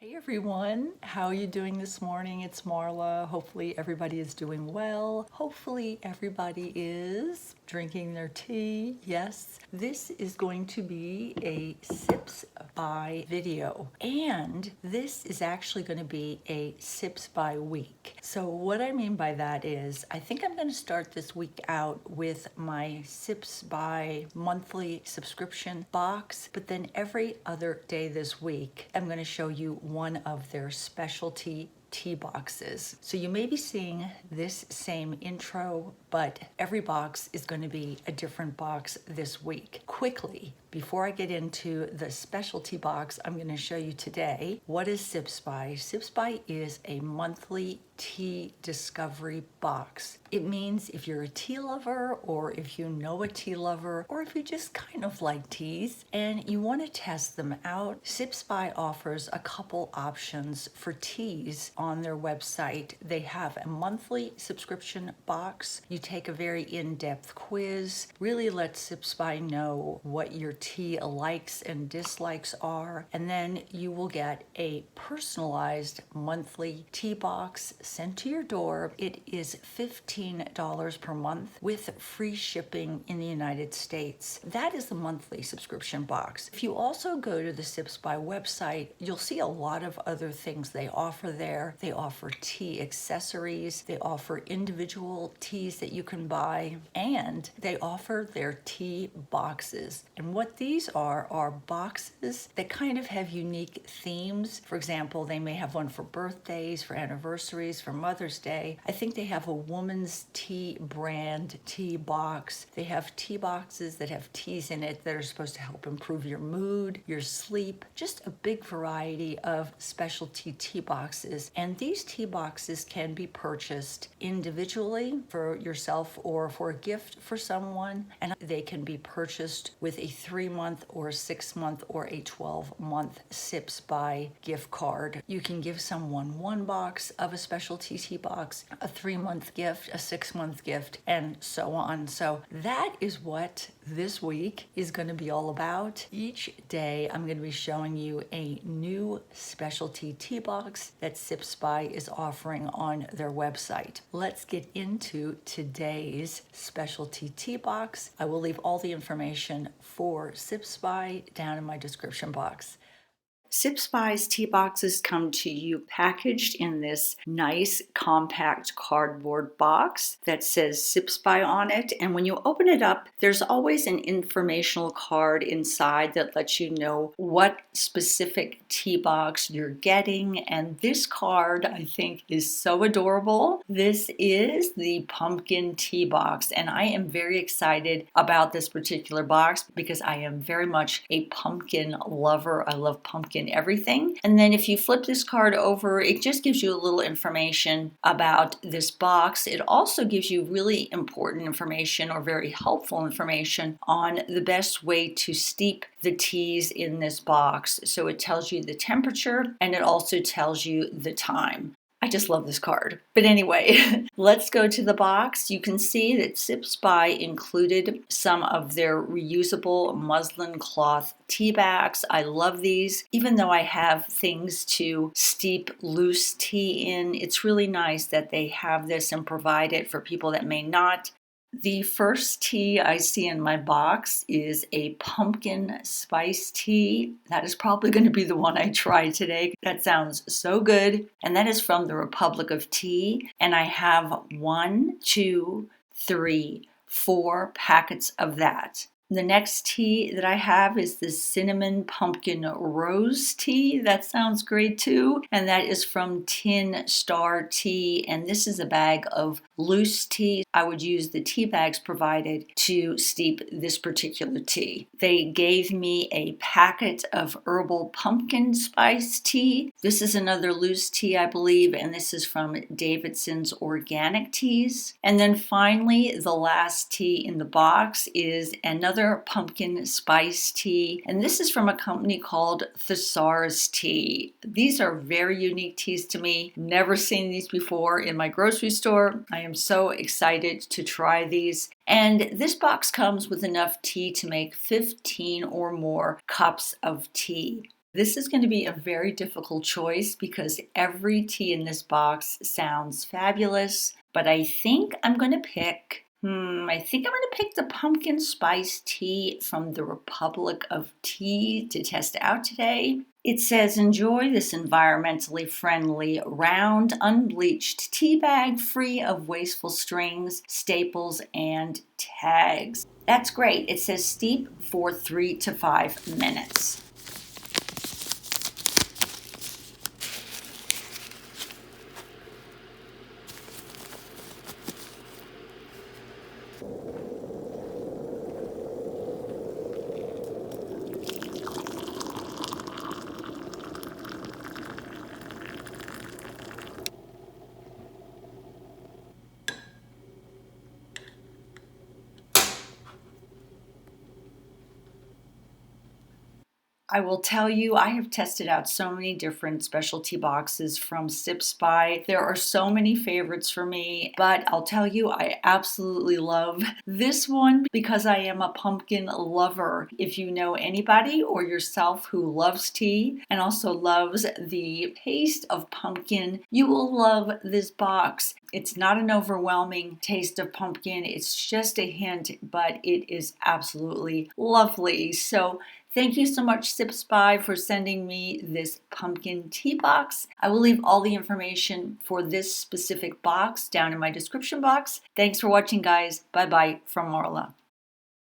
Hey everyone, how are you doing this morning? It's Marla. Hopefully everybody is doing well. Hopefully everybody is drinking their tea. Yes, this is going to be a sips by video, and this is actually going to be a sips by week. So what I mean by that is I think I'm going to start this week out with my sips by monthly subscription box, but then every other day this week I'm going to show you one of their specialty tea boxes. So you may be seeing this same intro, but every box is going to be a different box this week. Quickly, before I get into the specialty box I'm going to show you today, what is Sips By? Sips By is a monthly tea discovery box. It means if you're a tea lover, or if you know a tea lover, or if you just kind of like teas and you want to test them out, Sips By offers a couple options for teas on their website. They have a monthly subscription box. You take a very in-depth quiz, really let Sips By know what your tea likes and dislikes are, and then you will get a personalized monthly tea box sent to your door. It is $15 per month with free shipping in the United States. That is the monthly subscription box. If you also go to the Sips By website, you'll see a lot of other things they offer there. They offer tea accessories, they offer individual teas that you can buy, and they offer their tea boxes. And what these are boxes that kind of have unique themes. For example, they may have one for birthdays, for anniversaries, for Mother's Day. I think they have a woman's tea brand tea box. They have tea boxes that have teas in it that are supposed to help improve your mood, your sleep, just a big variety of specialty tea boxes. And these tea boxes can be purchased individually for yourself or for a gift for someone, and they can be purchased with a 3-month or a 6-month or a 12-month Sips By gift card. You can give someone one box of a specialty tea box, a 3-month gift, a 6-month gift, and so on. So that is what this week is going to be all about. Each day I'm going to be showing you a new specialty tea box that Sips By is offering on their website. Let's get into today's specialty tea box. I will leave all the information for Sips By down in my description box. Sips By's tea boxes come to you packaged in this nice compact cardboard box that says Sips By on it. And when you open it up, there's always an informational card inside that lets you know what specific tea box you're getting. And this card, I think, is so adorable. This is the pumpkin tea box, and I am very excited about this particular box because I am very much a pumpkin lover. I love pumpkin everything. And then if you flip this card over, it just gives you a little information about this box. It also gives you really important information, or very helpful information, on the best way to steep the teas in this box. So it tells you the temperature, and it also tells you the time. I just love this card. But anyway, let's go to the box. You can see that Sips By included some of their reusable muslin cloth tea bags. I love these. Even though I have things to steep loose tea in, it's really nice that they have this and provide it for people that may not. The first tea I see in my box is a pumpkin spice tea. That is probably going to be the one I try today. That sounds so good. And that is from the Republic of Tea. And I have 1, 2, 3, 4 packets of that. The next tea that I have is the cinnamon pumpkin rose tea. That sounds great too. And that is from Tin Star Tea. And this is a bag of loose tea. I would use the tea bags provided to steep this particular tea. They gave me a packet of Herbal pumpkin spice tea. This is another loose tea, I believe, and this is from Davidson's organic teas. And then finally, the last tea in the box is another pumpkin spice tea, and this is from a company called Thesaurus Tea. These are very unique teas to me. Never seen these before in my grocery store. I am so excited to try these. And this box comes with enough tea to make 15 or more cups of tea. This is going to be a very difficult choice because every tea in this box sounds fabulous, but I think I'm going to pick the pumpkin spice tea from the Republic of Tea to test out today. It says, enjoy this environmentally friendly, round, unbleached tea bag free of wasteful strings, staples, and tags. That's great. It says steep for 3 to 5 minutes. I will tell you, I have tested out so many different specialty boxes from Sip Spy. There are so many favorites for me, but I'll tell you, I absolutely love this one because I am a pumpkin lover. If you know anybody or yourself who loves tea and also loves the taste of pumpkin, you will love this box. It's not an overwhelming taste of pumpkin, it's just a hint, but it is absolutely lovely. So thank you so much, Sip Spy, for sending me this pumpkin tea box. I will leave all the information for this specific box down in my description box. Thanks for watching, guys. Bye-bye from Marla.